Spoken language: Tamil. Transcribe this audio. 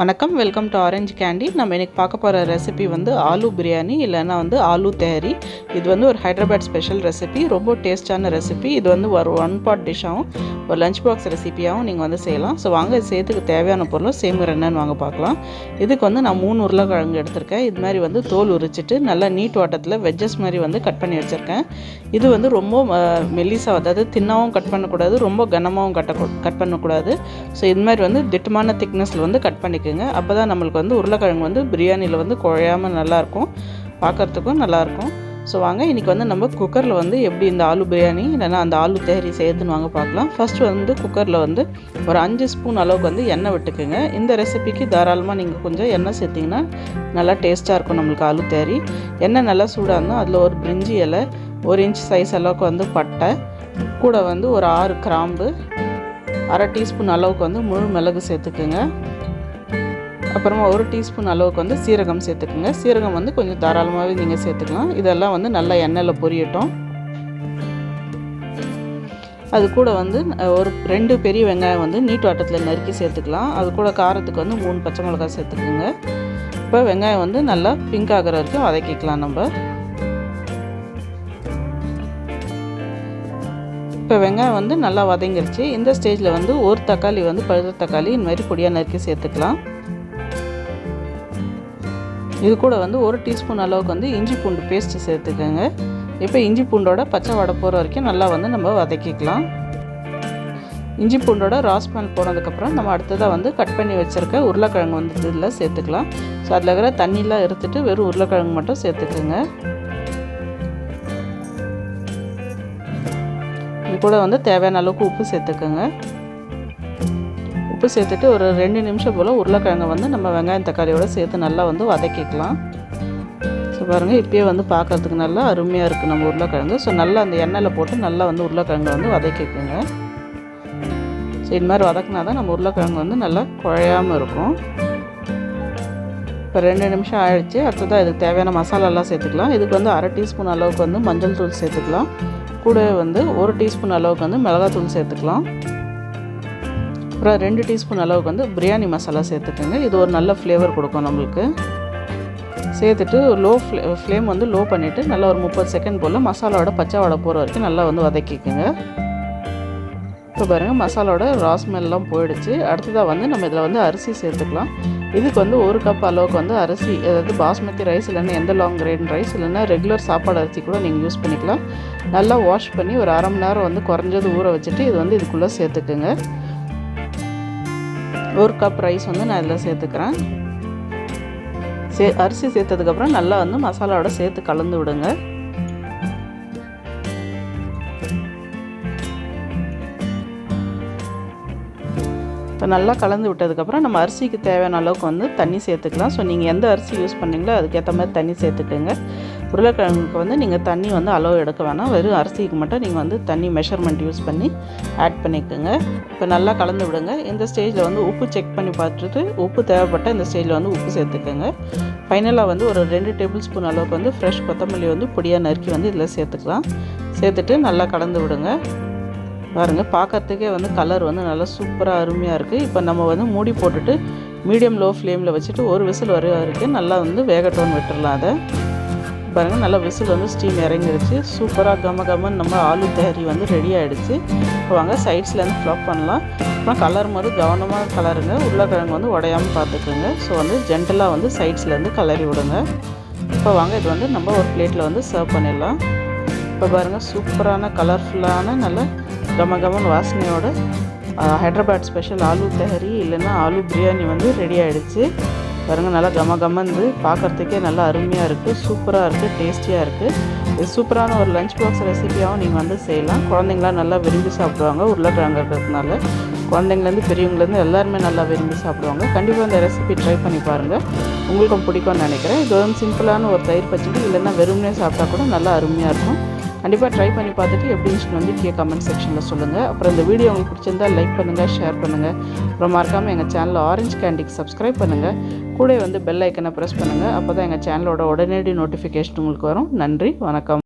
வணக்கம், வெல்கம் டு ஆரஞ்சு கேண்டி. நம்ம இன்றைக்கி பார்க்க போகிற ரெசிபி வந்து ஆலூ பிரியாணி இல்லைன்னா வந்து ஆலூ தஹரி. இது வந்து ஒரு ஹைதராபாத் ஸ்பெஷல் ரெசிபி, ரொம்ப டேஸ்டான ரெசிபி. இது வந்து ஒரு ஒன் பாட் டிஷ்ஷாகவும் ஒரு லஞ்ச் பாக்ஸ் ரெசிபியாகவும் நீங்கள் வந்து செய்யலாம். ஸோ வாங்க இது செய்யறதுக்கு தேவையான பொருளும் செய்முறை என்னன்னு வாங்க பார்க்கலாம். இதுக்கு வந்து நான் 3 உருளைக்கிழங்கு எடுத்திருக்கேன். இது மாதிரி வந்து தோல் உரிச்சிட்டு நல்லா நீட் வாட்டத்தில் வெஜ்ஜஸ் மாதிரி வந்து கட் பண்ணி வச்சுருக்கேன். இது வந்து ரொம்ப மெல்லிசாக, அதாவது தின்னாகவும் கட் பண்ணக்கூடாது, ரொம்ப கனமாகவும் கட் பண்ணக்கூடாது. ஸோ இது மாதிரி வந்து திட்டமான திக்னஸில் வந்து கட் பண்ணிக்கோங்க. அப்போ தான் நம்மளுக்கு வந்து உருளைக்கிழங்கு வந்து பிரியாணியில் வந்து குழையாமல் நல்லாயிருக்கும், பார்க்குறதுக்கும் நல்லாயிருக்கும். ஸோ வாங்க இன்றைக்கி வந்து நம்ம குக்கரில் வந்து எப்படி இந்த ஆலூ பிரியாணி இல்லைனா அந்த ஆலூ தஹரி செய்யறதுன்னு வாங்க பார்க்கலாம். ஃபஸ்ட்டு வந்து குக்கரில் வந்து ஒரு 5 ஸ்பூன் அளவுக்கு வந்து எண்ணெய் விட்டுக்குங்க. இந்த ரெசிபிக்கு தாராளமாக நீங்கள் கொஞ்சம் எண்ணெய் சேர்த்திங்கன்னா நல்லா டேஸ்ட்டாக இருக்கும் நம்மளுக்கு ஆலூ தஹரி. எண்ணெய் நல்லா சூடாக இருந்தால் அதில் ஒரு பிரிஞ்சி இலை, 1 இன்ச் சைஸ் அளவுக்கு வந்து பட்டை, கூட வந்து ஒரு 6 கிராம்பு, அரை டீஸ்பூன் அளவுக்கு வந்து முழு மிளகு சேர்த்துக்குங்க. அப்புறமா 1 டீஸ்பூன் அளவுக்கு வந்து சீரகம் சேர்த்துக்குங்க. சீரகம் வந்து கொஞ்சம் தாராளமாகவே நீங்கள் சேர்த்துக்கலாம். இதெல்லாம் வந்து நல்லா எண்ணெயில் பொரியட்டும். அது கூட வந்து ஒரு 2 பெரிய வெங்காயம் வந்து நீட் வாட்டத்தில் நறுக்கி சேர்த்துக்கலாம். அது கூட காரத்துக்கு வந்து 3 பச்சை மிளகாய் சேர்த்துக்குங்க. இப்போ வெங்காயம் வந்து நல்லா பிங்க் ஆகிற வரைக்கும் வதக்கிக்கலாம் நம்ம. இப்போ வெங்காயம் வந்து நல்லா வதங்கிருச்சு. இந்த ஸ்டேஜில் வந்து ஒரு தக்காளி வந்து பழுத்த தக்காளி இந்த மாதிரி பொடியாக நறுக்கி சேர்த்துக்கலாம். இது கூட வந்து 1 டீஸ்பூன் அளவுக்கு வந்து இஞ்சி பூண்டு பேஸ்ட்டு சேர்த்துக்கோங்க. இப்போ இஞ்சி பூண்டோட பச்சை வடை போகிற வரைக்கும் நல்லா வந்து நம்ம வதக்கிக்கலாம். இஞ்சி பூண்டோட ராஸ்மெல் போனதுக்கப்புறம் நம்ம அடுத்ததாக வந்து கட் பண்ணி வச்சுருக்க உருளைக்கிழங்கு வந்து இதில் சேர்த்துக்கலாம். ஸோ அதில் இருக்கிற தண்ணியெலாம் எடுத்துகிட்டு வெறும் உருளைக்கிழங்கு மட்டும் சேர்த்துக்குங்க. இது கூட வந்து தேவையான அளவுக்கு உப்பு சேர்த்துக்குங்க. உப்பு சேர்த்துட்டு ஒரு 2 நிமிஷம் போல் உருளைக்கிழங்கை வந்து நம்ம வெங்காயம் தக்காளியோடு சேர்த்து நல்லா வந்து வதக்கிக்கலாம். ஸோ பாருங்கள், இப்போயே வந்து பார்க்குறதுக்கு நல்லா அருமையாக இருக்குது நம்ம உருளைக்கிழங்கு. ஸோ நல்லா அந்த எண்ணெயில் போட்டு நல்லா வந்து உருளைக்கிழங்கை வந்து வதக்கிக்குங்க. ஸோ இது மாதிரி வதக்கினா தான் நம்ம உருளைக்கிழங்கு வந்து நல்லா குழையாமல் இருக்கும். இப்போ 2 நிமிஷம் ஆயிடுச்சு. அடுத்ததாக இதுக்கு தேவையான மசாலாலாம் சேர்த்துக்கலாம். இதுக்கு வந்து அரை டீஸ்பூன் அளவுக்கு வந்து மஞ்சள் தூள் சேர்த்துக்கலாம். கூட வந்து 1 டீஸ்பூன் அளவுக்கு வந்து மிளகாத்தூள் சேர்த்துக்கலாம். அப்புறம் 2 டீஸ்பூன் அளவுக்கு வந்து பிரியாணி மசாலா சேர்த்துக்கோங்க. இது ஒரு நல்ல ஃப்ளேவர் கொடுக்கும் நம்மளுக்கு. சேர்த்துட்டு ஃப்ளேம் வந்து லோ பண்ணிவிட்டு நல்லா ஒரு 30 செகண்ட் போல் மசாலாவோட பச்சை வடை போகிற வரைக்கும் நல்லா வந்து வதக்கிக்கோங்க. இப்போ பாருங்கள், மசாலாவோட ராஸ்மெல்லாம் போயிடுச்சு. அடுத்ததாக வந்து நம்ம இதில் வந்து அரிசி சேர்த்துக்கலாம். இதுக்கு வந்து 1 கப் அளவுக்கு வந்து அரிசி, அதாவது பாஸ்மதி ரைஸ் இல்லைன்னா எந்த லாங் கிரெயின் ரைஸ் இல்லைன்னா ரெகுலர் சாப்பாடு அரிசி கூட நீங்கள் யூஸ் பண்ணிக்கலாம். நல்லா வாஷ் பண்ணி ஒரு அரை மணி நேரம் வந்து குறைஞ்சது ஊற வச்சுட்டு இது வந்து இதுக்குள்ளே சேர்த்துக்குங்க. 1 கப் ரைஸ் வந்து நான் இதில் சேர்த்துக்கிறேன். அரிசி சேர்த்ததுக்கப்புறம் நல்லா வந்து மசாலாவோட சேர்த்து கலந்து விடுங்க. இப்போ நல்லா கலந்து விட்டதுக்கப்புறம் நம்ம அரிசிக்கு தேவையான அளவுக்கு வந்து தண்ணி சேர்த்துக்கலாம். ஸோ நீங்கள் எந்த அரிசி யூஸ் பண்ணிங்களோ அதுக்கேற்ற மாதிரி தண்ணி சேர்த்துக்கோங்க. உருளைக்கிழங்குக்கு வந்து நீங்கள் தண்ணி வந்து அளவு எடுக்க வேணாம், வெறும் அரிசிக்கு மட்டும் நீங்கள் வந்து தண்ணி மெஷர்மெண்ட் யூஸ் பண்ணி ஆட் பண்ணிக்கோங்க. இப்போ நல்லா கலந்து விடுங்க. இந்த ஸ்டேஜில் வந்து உப்பு செக் பண்ணி பார்த்துட்டு உப்பு தேவைப்பட்ட இந்த ஸ்டேஜில் வந்து உப்பு சேர்த்துக்கோங்க. ஃபைனலாக வந்து ஒரு 2 டேபிள் ஸ்பூன் அளவுக்கு வந்து ஃப்ரெஷ் கொத்தமல்லி வந்து பொடியாக நறுக்கி வந்து இதில் சேர்த்துக்கலாம். சேர்த்துட்டு நல்லா கலந்து விடுங்க. பாருங்கள், பார்க்கறதுக்கே வந்து கலர் வந்து நல்லா சூப்பராக அருமையாக இருக்குது. இப்போ நம்ம வந்து மூடி போட்டுட்டு மீடியம் லோ ஃப்ளேமில் வச்சுட்டு ஒரு விசில் வர வரைக்கும் நல்லா வந்து வேகட்டோன்னு விட்டுடலாம். அதை பாருங்கள், நல்லா விசில் வந்து ஸ்டீம் இறங்கிடுச்சு. சூப்பராக கமன்னு நம்ம ஆலூ தஹரி வந்து ரெடி ஆகிடுச்சு. இப்போ வாங்க சைட்ஸ்லேருந்து ஃப்ளாப் பண்ணலாம். அப்புறம் கலர் மாதிரி கவனமாக கலருங்க, உருளைக்கிழங்கு வந்து உடையாமல் பார்த்துக்குங்க. ஸோ வந்து ஜென்டலாக வந்து சைட்ஸ்லேருந்து கலரி விடுங்க. இப்போ வாங்க இது வந்து நம்ம ஒரு பிளேட்டில் வந்து சர்வ் பண்ணிடலாம். இப்போ பாருங்கள், சூப்பரான கலர்ஃபுல்லான நல்ல கமன்னு வாசனையோட ஹைதராபாத் ஸ்பெஷல் ஆலூ தஹரி இல்லைன்னா ஆலூ பிரியாணி வந்து ரெடி ஆகிடுச்சு. பாருங்கள், நல்லா கமந்து பார்க்குறதுக்கே நல்லா அருமையாக இருக்குது, சூப்பராக இருக்குது, டேஸ்டியாக இருக்குது. இது சூப்பரான ஒரு லஞ்ச் பாக்ஸ் ரெசிபியாகவும் நீங்கள் வந்து செய்யலாம். குழந்தைங்களாம் நல்லா விரும்பி சாப்பிடுவாங்க. உருளைக்கிழங்கு இருக்கிறதுனால குழந்தைங்கலேருந்து பெரியவங்கலேருந்து எல்லாருமே நல்லா விரும்பி சாப்பிடுவாங்க. கண்டிப்பாக இந்த ரெசிபி ட்ரை பண்ணி பாருங்கள், உங்களுக்கும் பிடிக்கும்னு நினைக்கிறேன். இது வந்து சிம்பிளான ஒரு தயிர் பச்சடி இல்லைன்னா வெறுமனே சாப்பிட்டா கூட நல்லா அருமையாக இருக்கும். கண்டிப்பாக ட்ரை பண்ணி பார்த்துட்டு எப்படி இருந்துச்சுன்னு வந்து கமெண்ட் செக்ஷனில் சொல்லுங்கள். அப்புறம் இந்த வீடியோ உங்களுக்கு பிடிச்சிருந்தால் லைக் பண்ணுங்கள், ஷேர் பண்ணுங்கள். அப்புறம் மறக்காமல் எங்கள் சேனலில் ஆரஞ்சு கேண்டிக்கு சப்ஸ்கிரைப் பண்ணுங்கள். கூட வந்து பெல் ஐக்கனை ப்ரெஸ் பண்ணுங்கள். அப்போ தான் எங்கள் சேனலோட உடனடி நோட்டிஃபிகேஷன் உங்களுக்கு வரும். நன்றி, வணக்கம்.